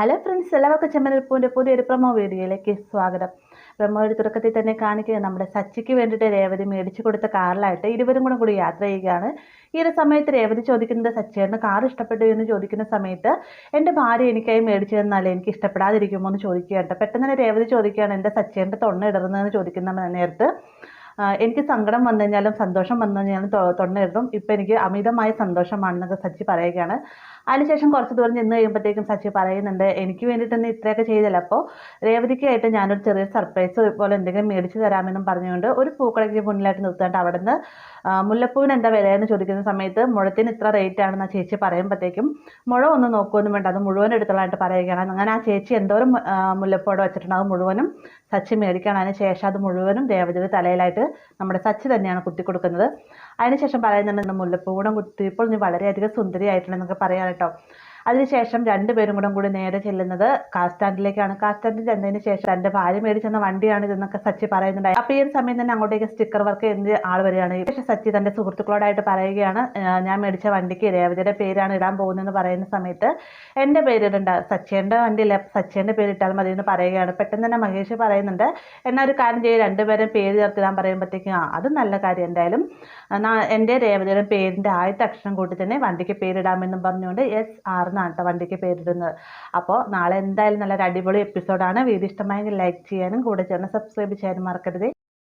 Hello friends, എല്ലാവർക്കും ചെമ്മനൽപ്പൂവിൻ്റെ പുതിയൊരു promo വീഡിയോയിലേക്ക് സ്വാഗതം. പ്രൊമോയുടെ തുടക്കത്തിൽ തന്നെ കാണിക്കുക നമ്മുടെ സച്ചിക്ക് വേണ്ടിയിട്ട് രേവതി മേടിച്ചു കൊടുത്ത കാറിലായിട്ട് ഇരുവരും കൂടി യാത്ര ചെയ്യുകയാണ്. ഈ ഒരു സമയത്ത് രേവതി ചോദിക്കുന്നത്, സച്ചേട്ടന് കാർ ഇഷ്ടപ്പെട്ടു എന്ന് ചോദിക്കുന്ന സമയത്ത് എൻ്റെ ഭാര്യ എനിക്കായി മേടിച്ചു തന്നാലേ എനിക്ക് ഇഷ്ടപ്പെടാതിരിക്കുമോ എന്ന് ചോദിക്കുകയാണ്. പെട്ടെന്ന് തന്നെ രേവതി ചോദിക്കുകയാണ്, എൻ്റെ സച്ചേട്ടൻ്റെ തൊണ്ണ ഇടറുന്നതെന്ന് ചോദിക്കുന്ന നേരത്ത് എനിക്ക് സങ്കടം വന്നു കഴിഞ്ഞാലും സന്തോഷം വന്നു കഴിഞ്ഞാലും തൊണ്ണയിടും, ഇപ്പം എനിക്ക് അമിതമായ സന്തോഷമാണെന്നൊക്കെ സച്ചി പറയുകയാണ്. അതിനുശേഷം കുറച്ച് ദൂരം ചെന്ന് കഴിയുമ്പോഴത്തേക്കും സച്ചി പറയുന്നുണ്ട്, എനിക്ക് വേണ്ടിയിട്ടൊന്നും ഇത്രയൊക്കെ ചെയ്തില്ല, അപ്പോൾ രേവതിക്കായിട്ട് ഞാനൊരു ചെറിയ സർപ്രൈസ് പോലെ എന്തെങ്കിലും മേടിച്ച് തരാമെന്നും പറഞ്ഞുകൊണ്ട് ഒരു പൂക്കടയ്ക്ക് മുന്നിലായിട്ട് നിർത്താണ്ട് അവിടെ നിന്ന് മുല്ലപ്പൂവിന് എന്താ വിലയെന്ന് ചോദിക്കുന്ന സമയത്ത് മുഴത്തിന് ഇത്ര റേറ്റ് ആണെന്ന് ആ ചേച്ചി പറയുമ്പോഴത്തേക്കും മുഴ ഒന്നും നോക്കുമൊന്നും വേണ്ട, അത് മുഴുവൻ എടുത്തോളായിട്ട് പറയുകയാണ്. അങ്ങനെ ആ ചേച്ചി എന്തോരം മുല്ലപ്പൂടെ വെച്ചിട്ടുണ്ട് അത് മുഴുവനും സച്ചി മേടിക്കണം. അതിന് ശേഷം അത് മുഴുവനും രേവതിയുടെ തലയിലായിട്ട് നമ്മുടെ സച്ചി തന്നെയാണ് കുത്തി കൊടുക്കുന്നത്. അതിനുശേഷം പറയുന്നുണ്ട്, മുല്ലപ്പൂ കൂടെ കുത്തിയപ്പോൾ നീ വളരെയധികം സുന്ദരിയായിട്ടുണ്ടെന്നൊക്കെ പറയാം കേട്ടോ. അതിനുശേഷം രണ്ടുപേരും കൂടി നേരെ ചെല്ലുന്നത് കാർ സ്റ്റാൻഡിലേക്കാണ്. കാർ സ്റ്റാൻഡിൽ ചെന്നതിന് ശേഷം തൻ്റെ ഭാര്യ മേടിച്ചെന്ന വണ്ടിയാണ് ഇതെന്നൊക്കെ സച്ചി പറയുന്നുണ്ടായി. അപ്പോൾ ഈ ഒരു സമയം തന്നെ അങ്ങോട്ടേക്ക് സ്റ്റിക്കർ വർക്ക് എന്ത് ആൾ വരികയാണ്. പക്ഷേ സച്ചി തൻ്റെ സുഹൃത്തുക്കളോടായിട്ട് പറയുകയാണ്, ഞാൻ മേടിച്ച വണ്ടിക്ക് രേവതിയുടെ പേരാണ് ഇടാൻ പോകുന്നതെന്ന് പറയുന്ന സമയത്ത് എൻ്റെ പേരിടണ്ട, സച്ചിൻ്റെ വണ്ടിയില്ല, സച്ചിൻ്റെ പേരിട്ടാൽ മതി എന്ന് പറയുകയാണ്. പെട്ടെന്ന് തന്നെ മഹേഷ് പറയുന്നുണ്ട്, എന്നാൽ ഒരു കാര്യം ചെയ്യും, രണ്ടുപേരും പേര് ചേർത്തിടാൻ പറയുമ്പോഴത്തേക്കും അത് നല്ല കാര്യം, എന്തായാലും എൻ്റെ രേവതിയുടെ പേരിൻ്റെ ആദ്യത്തെ അക്ഷരം കൂട്ടി തന്നെ വണ്ടിക്ക് പേരിടാമെന്നും പറഞ്ഞുകൊണ്ട് SR എന്നാണ് വണ്ടിക്ക് പേരിടുന്നത്. അപ്പോൾ നാളെ എന്തായാലും നല്ലൊരു അടിപൊളി എപ്പിസോഡാണ്. വീഡിയോ ഇഷ്ടമായെങ്കിൽ ലൈക്ക് ചെയ്യാനും കൂടെ ചേർന്ന് സബ്സ്ക്രൈബ് ചെയ്യാനും മറക്കരുത്.